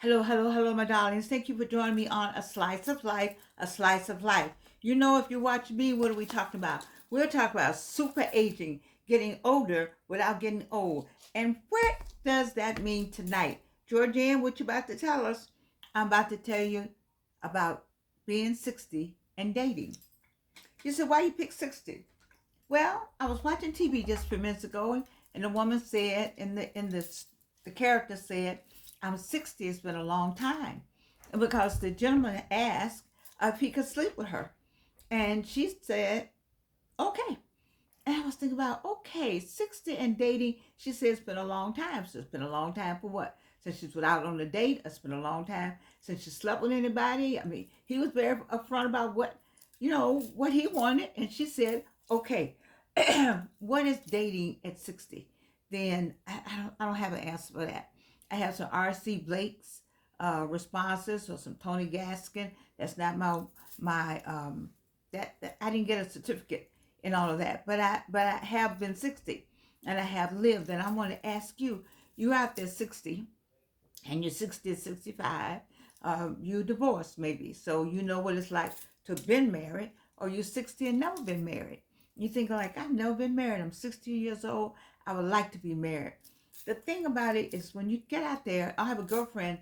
Hello, hello, hello, my darlings. Thank you for joining me on A Slice of Life, A Slice of Life. You know, if you watch me, what are we talking about? We're talking about super aging, getting older without getting old. And what does that mean tonight? Georgianne, what you about to tell us? I'm about to tell you about being 60 and dating. You said, why you pick 60? Well, I was watching TV just a few minutes ago, and the woman said, the character said, "I'm 60. It's been a long time," and because the gentleman asked if he could sleep with her, and she said, "Okay." And I was thinking about, okay, 60 and dating. She said it's been a long time. So it's been a long time for what? Since she's without on a date, it's been a long time since she slept with anybody. I mean, he was very upfront about what he wanted. And she said, okay, what is dating at 60? Then I don't have an answer for that. I have some R.C. Blake's responses or some Tony Gaskin. That's not my that I didn't get a certificate and all of that. But I have been 60 and I have lived. And I want to ask you, you out there 60 and you're 60 to 65, you divorced maybe. So you know what it's like to have been married, or you're 60 and never been married. You think like, I've never been married. I'm 60 years old. I would like to be married. The thing about it is when you get out there, I have a girlfriend,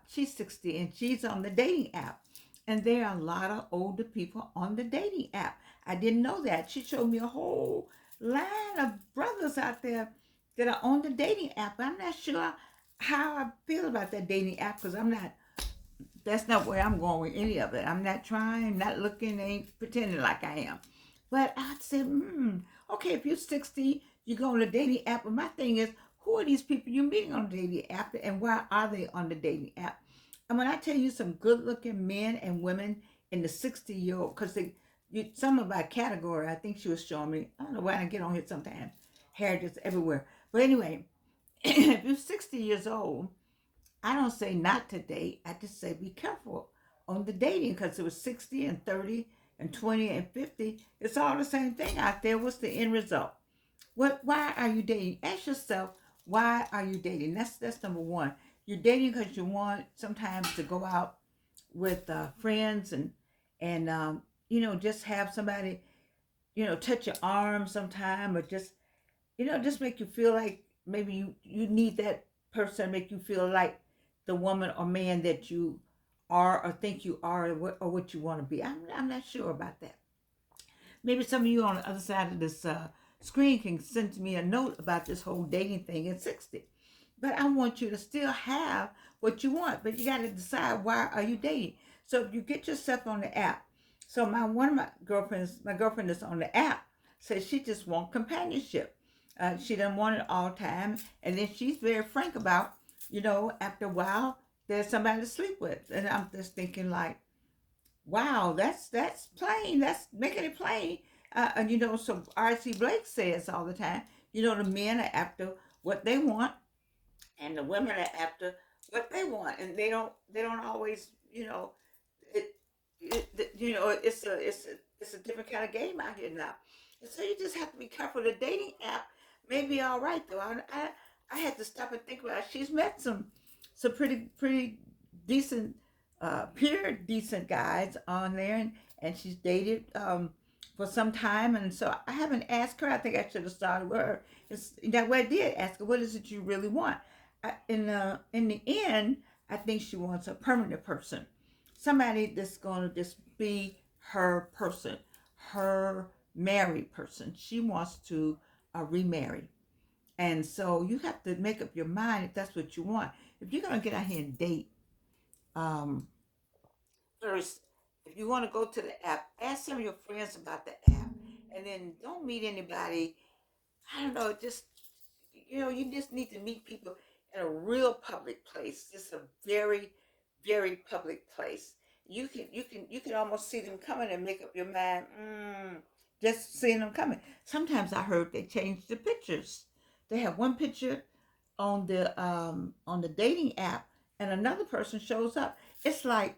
she's 60 and she's on the dating app. And there are a lot of older people on the dating app. I didn't know that. She showed me a whole line of brothers out there that are on the dating app. I'm not sure how I feel about that dating app because that's not where I'm going with any of it. I'm not trying, not looking, ain't pretending like I am. But I said, okay, if you're 60, you go on the dating app. But my thing is, who are these people you're meeting on the dating app and why are they on the dating app? And when I tell you some good looking men and women in the 60-year-old, because some of my category, I think she was showing me, I don't know why I get on here sometimes, hair just everywhere. But anyway, if you're 60 years old, I don't say not to date. I just say be careful on the dating because it was 60 and 30 and 20 and 50. It's all the same thing out there. What's the end result? Why are you dating? Ask yourself, why are you dating? That's number one. You're dating because you want sometimes to go out with friends and just have somebody touch your arm sometime or just make you feel like maybe you need that person, make you feel like the woman or man that you are or think you are, or what you want to be. I'm not sure about that. Maybe some of you on the other side of this screen can send me a note about this whole dating thing at 60. But I want you to still have what you want, but you got to decide, why are you dating? So if you get yourself on the app, so one of my girlfriend that's on the app says she just wants companionship. She doesn't want it all the time, and then she's very frank about, after a while there's somebody to sleep with, and I'm just thinking like, wow, that's plain. That's making it plain. So R.C. Blake says all the time, the men are after what they want, and the women are after what they want, and they don't always, it, it's a different kind of game out here now. And so you just have to be careful. The dating app may be all right though. I had to stop and think about it. She's met some pretty decent, pure decent guys on there, and she's dated for some time, and so I haven't asked her. I think I should have started with her. That way I did ask her, what is it you really want? In the end, I think she wants a permanent person, somebody that's going to just be her person, her married person. She wants to remarry, and so you have to make up your mind if that's what you want. If you're going to get out here and date, um, first, if you want to go to the app, ask some of your friends about the app, and then don't meet anybody. I don't know, you just need to meet people in a real public place, just a very, very public place. You can almost see them coming and make up your mind. Just seeing them coming. Sometimes I heard they changed the pictures. They have one picture on the dating app, and another person shows up. It's like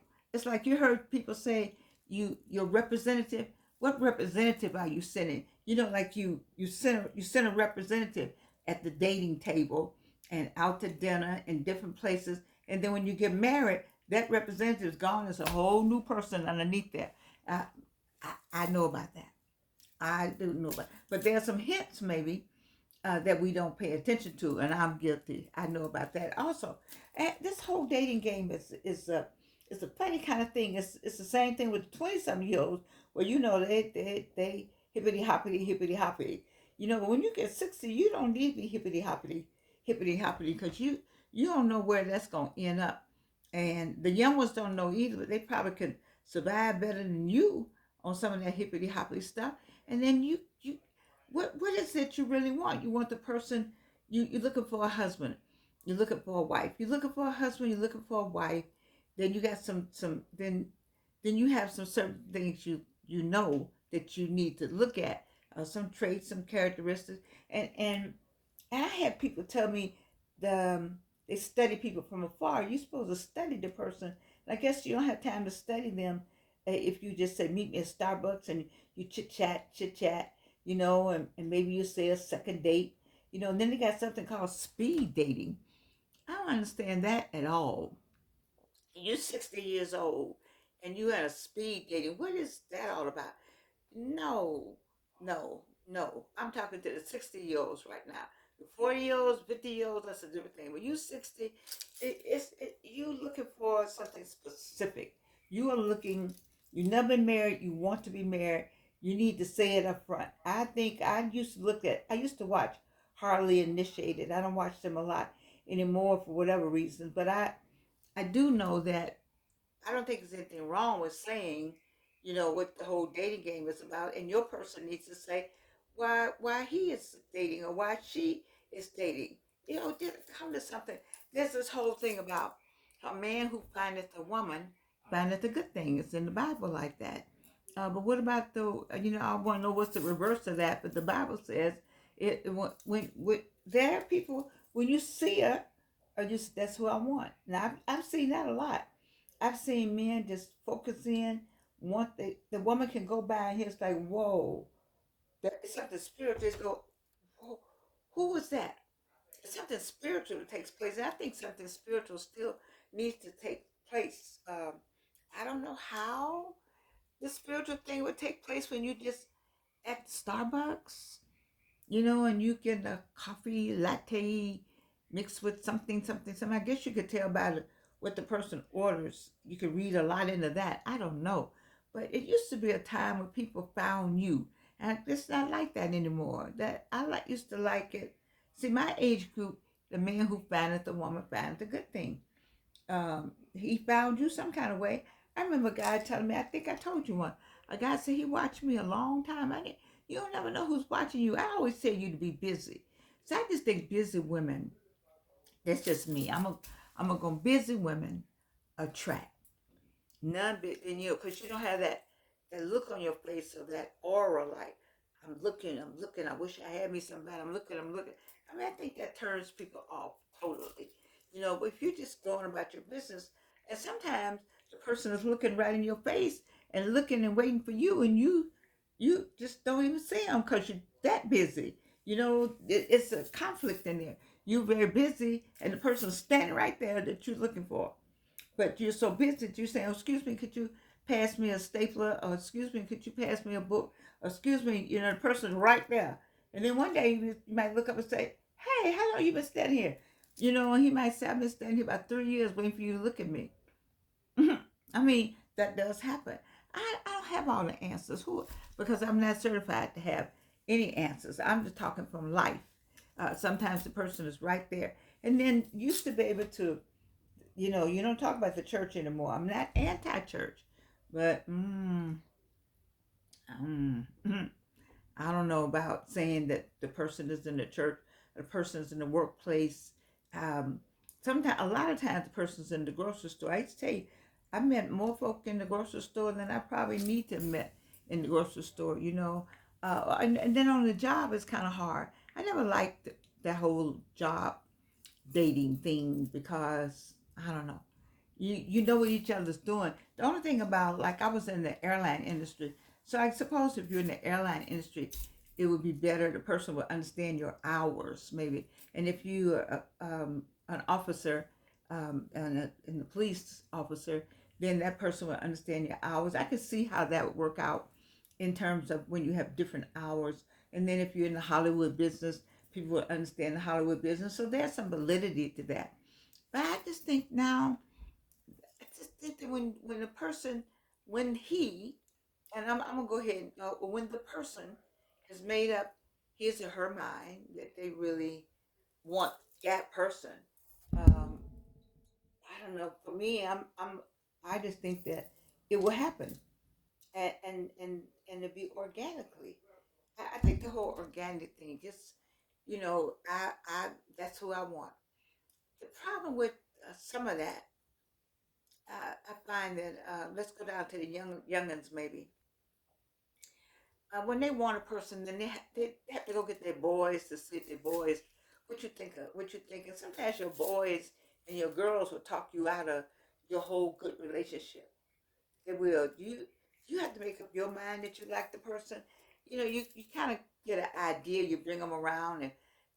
you heard people say, your representative. What representative are you sending? Like you send a representative at the dating table and out to dinner in different places, And then when you get married, that representative is gone. There's a whole new person underneath there. Uh, I know about that. I do know about, but there are some hints maybe that we don't pay attention to, and I'm guilty. I know about that also. And this whole dating game is a funny kind of thing. It's the same thing with 20-some year olds, where they hippity hoppity hoppity. But when you get 60, you don't need to be hippity hoppity, because you don't know where that's gonna end up. And the young ones don't know either, but they probably can survive better than you on some of that hippity hoppity stuff. And then what is it you really want? You want the person, you're looking for a husband, you're looking for a wife, you're looking for a husband, you're looking for a wife. Then you got some then you have some certain things you know that you need to look at, some traits, some characteristics. And I had people tell me they study people from afar. You're supposed to study the person. And I guess you don't have time to study them if you just say, meet me at Starbucks, and you chit chat, and maybe you say a second date, and then they got something called speed dating. I don't understand that at all. You're 60 years old and you had a speed dating. What is that all about? No, no, no. I'm talking to the 60-year-olds right now. The 40-year-olds, 50-year-olds, that's a different thing. When you 60, you looking for something specific. You are looking, you've never been married, you want to be married, you need to say it up front. I think I used to watch Hardly Initiated. I don't watch them a lot anymore for whatever reason, but I do know that I don't think there's anything wrong with saying, what the whole dating game is about, and your person needs to say why he is dating or why she is dating. Just come to something. There's this whole thing about a man who findeth a woman findeth a good thing. It's in the Bible like that. But what about I want to know what's the reverse of that. But the Bible says when there are people, when you see her, or just that's who I want. Now I've seen that a lot. I've seen men just focus in, want the woman can go by and it's like, whoa, it's something spiritual. Just go, whoa, who was that? It's something spiritual that takes place. And I think something spiritual still needs to take place. I don't know how the spiritual thing would take place when you just at Starbucks, and you get a coffee latte mixed with something. I guess you could tell by what the person orders. You could read a lot into that. I don't know. But it used to be a time when people found you. And it's not like that anymore. That used to like it. See, my age group, the man who findeth the woman findeth a good thing. He found you some kind of way. I remember a guy telling me, I think I told you one. A guy said he watched me a long time. You don't never know who's watching you. I always tell you to be busy. So I just think busy women, that's just me. I'm going busy women attract. None but, and because you don't have that look on your face of that aura, like, I'm looking, I wish I had me somebody, I'm looking. I mean, I think that turns people off totally. But if you're just going about your business, and sometimes the person is looking right in your face and looking and waiting for you, and you just don't even see them because you're that busy. It's a conflict in there. You're very busy, and the person's standing right there that you're looking for. But you're so busy that you're saying, oh, excuse me, could you pass me a stapler? Or excuse me, could you pass me a book? Or excuse me, the person's right there. And then one day you might look up and say, hey, how long you been standing here? And he might say, I've been standing here about 3 years waiting for you to look at me. I mean, that does happen. I don't have all the answers because I'm not certified to have any answers. I'm just talking from life. Sometimes the person is right there. And then used to be able to, you don't talk about the church anymore. I'm not anti-church, but I don't know about saying that the person is in the church, the person is in the workplace. Um, Sometimes, a lot of times, the person's in the grocery store. I used to tell you, I met more folk in the grocery store than I probably need to have met in the grocery store. And then on the job, it's kind of hard. I never liked that whole job dating thing because I don't know. You know what each other's doing. The only thing about, like, I was in the airline industry, so I suppose if you're in the airline industry, it would be better. The person would understand your hours maybe, and if you are an officer, and the police officer, then that person will understand your hours. I could see how that would work out in terms of when you have different hours. And then if you're in the Hollywood business, people will understand the Hollywood business. So there's some validity to that. But I just think now, I just think that when a person, when he, and I'm gonna go ahead and when the person has made up his or her mind that they really want that person, um, I don't know. For me, I just think that it will happen, and to be organically. I think the whole organic thing, just I that's who I want. The problem with some of that, I find that let's go down to the youngins maybe. When they want a person, then they have to go get their boys to see if their boys. What you think of? What you think? And sometimes your boys and your girls will talk you out of your whole good relationship. They will. You have to make up your mind that you like the person. You kind of get an idea. You bring them around, and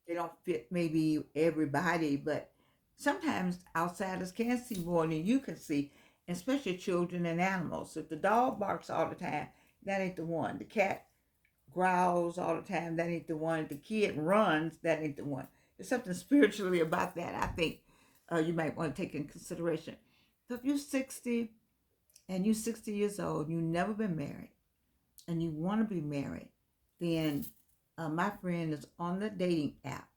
they don't fit maybe everybody, but sometimes outsiders can see more than you can see, especially children and animals. If the dog barks all the time, that ain't the one. The cat growls all the time, that ain't the one. If the kid runs, that ain't the one. There's something spiritually about that. I think you might want to take in consideration. So if you're 60 and you're 60 years old, you've never been married, and you want to be married, then my friend is on the dating app.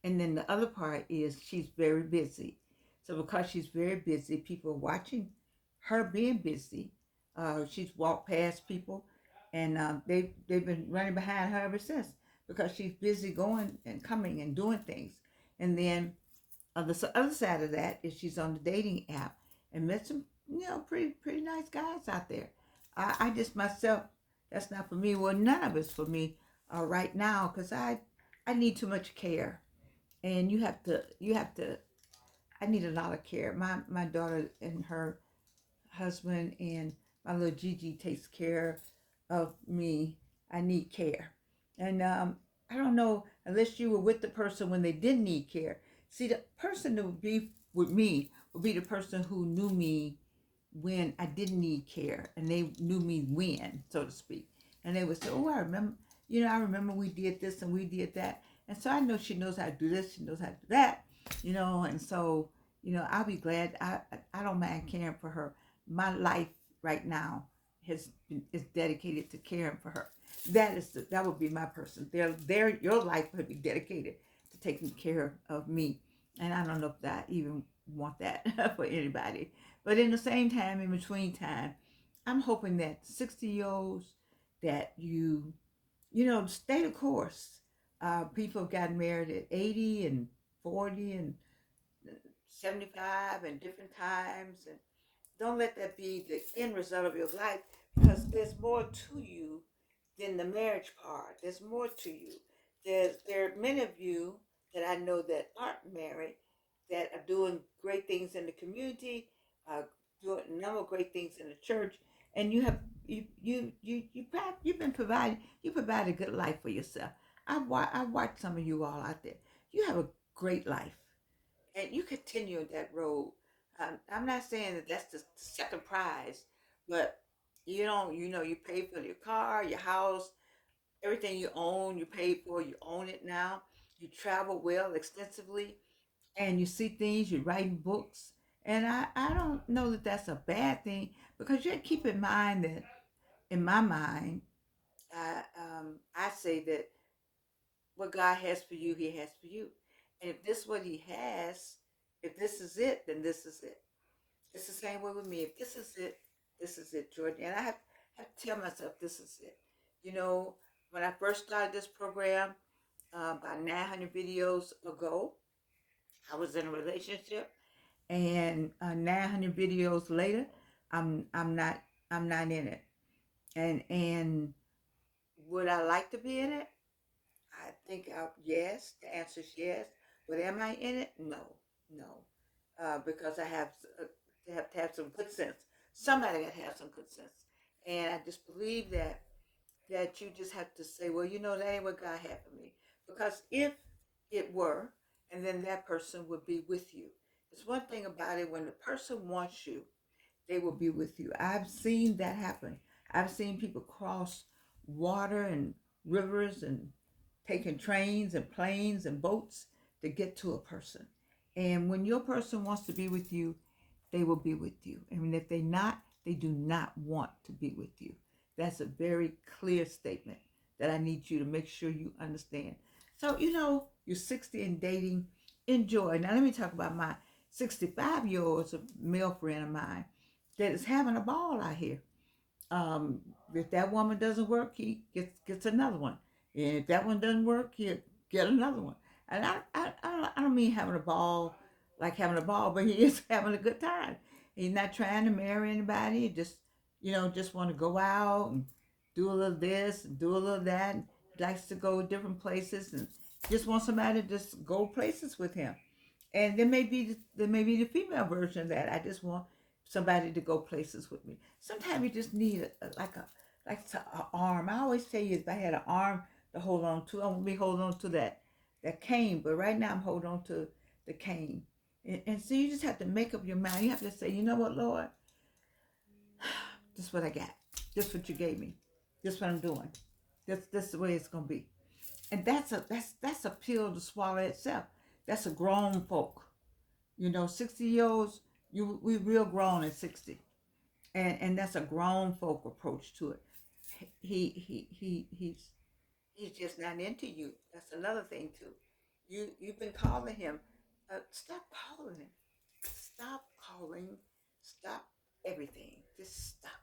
And then the other part is she's very busy. So because she's very busy, people are watching her being busy. She's walked past people, and they've been running behind her ever since because she's busy going and coming and doing things. And then on the other side of that is she's on the dating app and met some pretty nice guys out there. I just myself, that's not for me. Well, none of it's for me right now because I need too much care, and you have to. I need a lot of care. My daughter and her husband and my little Gigi takes care of me. I need care, and I don't know unless you were with the person when they didn't need care. See, the person that would be with me would be the person who knew me when I didn't need care, and they knew me when, so to speak. And they would say, "Oh, I remember. I remember we did this and we did that." And so I know she knows how to do this. She knows how to do that. And so I'll be glad. I don't mind caring for her. My life right now is dedicated to caring for her. That would be my person. Your life would be dedicated to taking care of me, and I don't know if I even want that for anybody. But in the same time, in between time, I'm hoping that 60-year-olds that stay the course. People have gotten married at 80 and 40 and 75 and different times, and don't let that be the end result of your life because there's more to you than the marriage part. There's more to you. There are many of you that I know that aren't married that are doing great things in the community, uh, doing a number of great things in the church, and you've been providing you provide a good life for yourself. I watch some of you all out there. You have a great life and you continue that road. I'm not saying that that's the second prize, but you pay for your car, your house, everything you own, you pay for, you own it now. You travel well extensively, and you see things, you're writing books. And I don't know that that's a bad thing because you have to keep in mind that, in my mind, I say that what God has for you, He has for you. And if this is what He has, if this is it, then this is it. It's the same way with me. If this is it, Jordan. And I have to tell myself this is it. You know, when I first started this program, about 900 videos ago, I was in a relationship, and 900 videos later, I'm not in it. And would I like to be in it? I think yes. The answer is yes. But am I in it? No, no, because I have to have some good sense. Somebody got to have some good sense, and I just believe that you just have to say, well, that ain't what God had for me. Because if it were, and then that person would be with you. It's one thing about it, when the person wants you, they will be with you. I've seen that happen. I've seen people cross water and rivers and taking trains and planes and boats to get to a person. And when your person wants to be with you, they will be with you. And if they not, they do not want to be with you. That's a very clear statement that I need you to make sure you understand. So, you're 60 and dating, enjoy. Now, let me talk about my 65-year-old, a male friend of mine that is having a ball out here. If that woman doesn't work, he gets another one. And if that one doesn't work, he'll get another one. And I don't mean having a ball like having a ball, but he is having a good time. He's not trying to marry anybody. Just want to go out and do a little this and do a little that. And likes to go different places and just want somebody to just go places with him. And there may be the female version of that. I just want somebody to go places with me. Sometimes you just need a arm. I always tell you, if I had an arm to hold on to, I won't be holding on to that cane. But right now I'm holding on to the cane. And so you just have to make up your mind. You have to say, you know what, Lord, this is what I got. This is what you gave me. This is what I'm doing. This is the way it's gonna be. And that's a pill to swallow itself. That's a grown folk. 60-year-olds, we real grown at 60. And that's a grown folk approach to it. He's just not into you. That's another thing too. You've been calling him. Stop calling him. Stop calling. Stop everything. Just stop.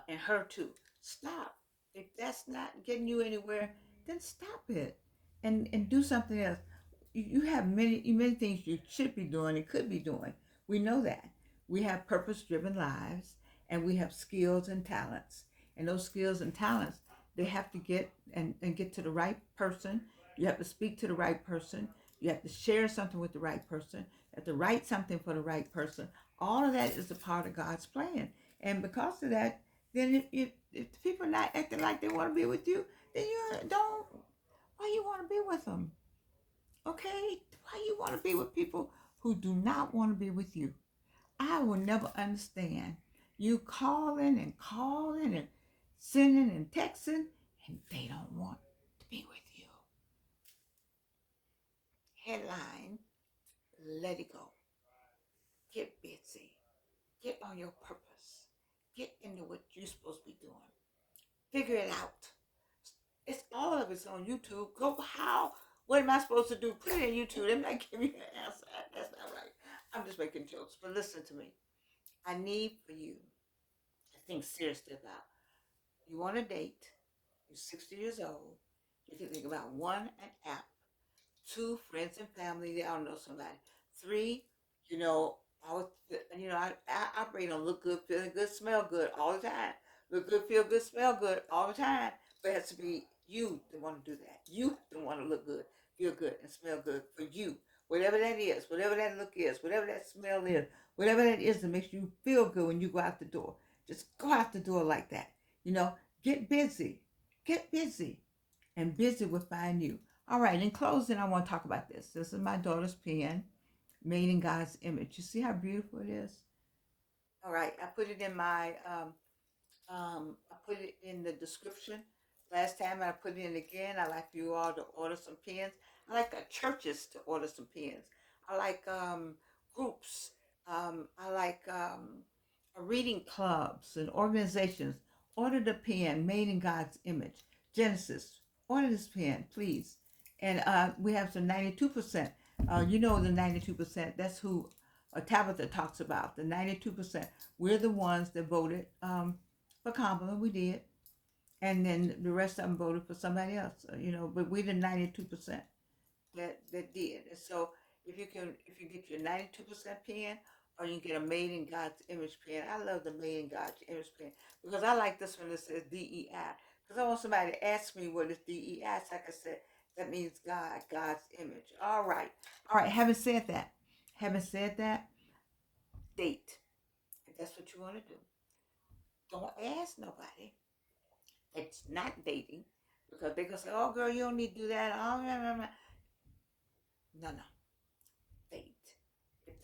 And her too. Stop. If that's not getting you anywhere, then stop it, and do something else. You have many things you should be doing and could be doing. We know that. We have purpose-driven lives, and we have skills and talents. And those skills and talents, they have to get to the right person. You have to speak to the right person. You have to share something with the right person. You have to write something for the right person. All of that is a part of God's plan. And because of that, then if the people are not acting like they want to be with you, then you don't. Why you want to be with them? Okay? Why you want to be with people who do not want to be with you? I will never understand you calling and sending and texting, and they don't want to be with you. Headline: Let it go. Get busy. Get on your purpose. Get into what you're supposed to be doing. Figure it out. It's all of it's on YouTube. Go how? What am I supposed to do? Put it in YouTube. They're not giving you an answer. That's not right. I'm just making jokes. But listen to me. I need for you to think seriously about, you want to date, you're 60 years old, you can think about one, an app, two, friends and family, they all know somebody. Three, you know, I was, I operate on look good, feeling good, smell good all the time. Look good, feel good, smell good all the time. But it has to be you that want to do that. You that want to look good, feel good, and smell good for you. Whatever that is, whatever that look is, whatever that smell is, whatever that is that makes you feel good when you go out the door. Just go out the door like that. You know, get busy. Get busy. And busy will find you. All right, in closing, I want to talk about this. This is my daughter's pen, made in God's image. You see how beautiful it is? All right, I put it in I put it in the description last time, and I put it in again. I like you all to order some pens. I like churches to order some pens. I like groups. I like reading clubs and organizations. Order the pen, made in God's image. Genesis. Order this pen, please. And we have some 92%. The 92%. That's who Tabitha talks about. The 92%. We're the ones that voted for Kamala. We did. And then the rest of them voted for somebody else. But we're the 92% that did. And so if you get your 92% pen, or you can get a made in God's image pen. I love the made in God's image pen because I like this one that says DEI. Because I want somebody to ask me what is DEI. So like I said, that means God, God's image. All right. All right. Having said that, date. If that's what you want to do. Don't ask nobody. It's not dating because they're going to say, oh, girl, you don't need to do that. Oh, no, no, no. No, no. Date.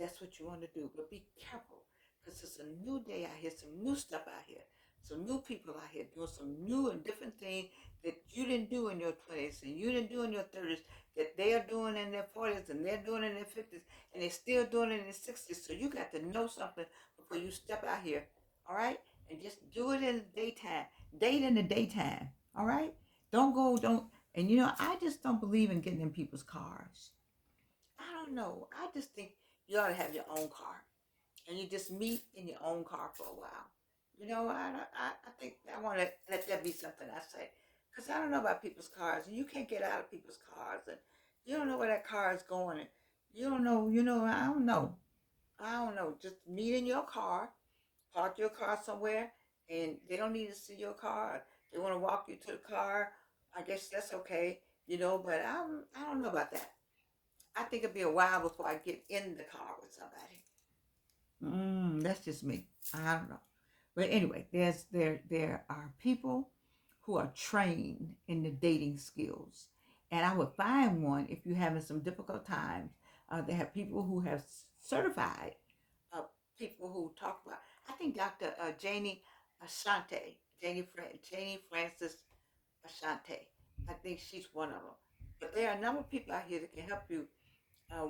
that's what you want to do. But be careful, because it's a new day out here, some new stuff out here, some new people out here doing some new and different things that you didn't do in your 20s and you didn't do in your 30s, that they are doing in their 40s and they're doing in their 50s and they're still doing it in their 60s. So you got to know something before you step out here, all right? And just do it in the daytime. Date in the daytime, all right? Don't. And I just don't believe in getting in people's cars. I don't know. I just think you ought to have your own car, and you just meet in your own car for a while. I think I want to let that be something I say, because I don't know about people's cars, and you can't get out of people's cars, and you don't know where that car is going, and you don't know. I don't know. I don't know. Just meet in your car, park your car somewhere, and they don't need to see your car. They want to walk you to the car. I guess that's okay, But I don't know about that. I think it'd be a while before I get in the car with somebody. That's just me. I don't know. But anyway, there are people who are trained in the dating skills, and I would find one if you're having some difficult times. They have people who have certified uh, people who talk about. I think Dr. Janie Ashante, Janie Francis Ashante. I think she's one of them. But there are a number of people out here that can help you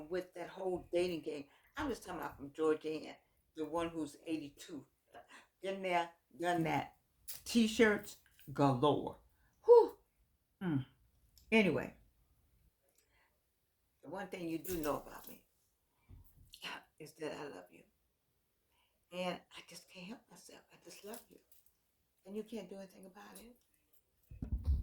with that whole dating game. I'm just talking about from Georgiana, the one who's 82. Been there, done that. T-shirts galore. Whew. Mm. Anyway, the one thing you do know about me is that I love you. And I just can't help myself. I just love you. And you can't do anything about it.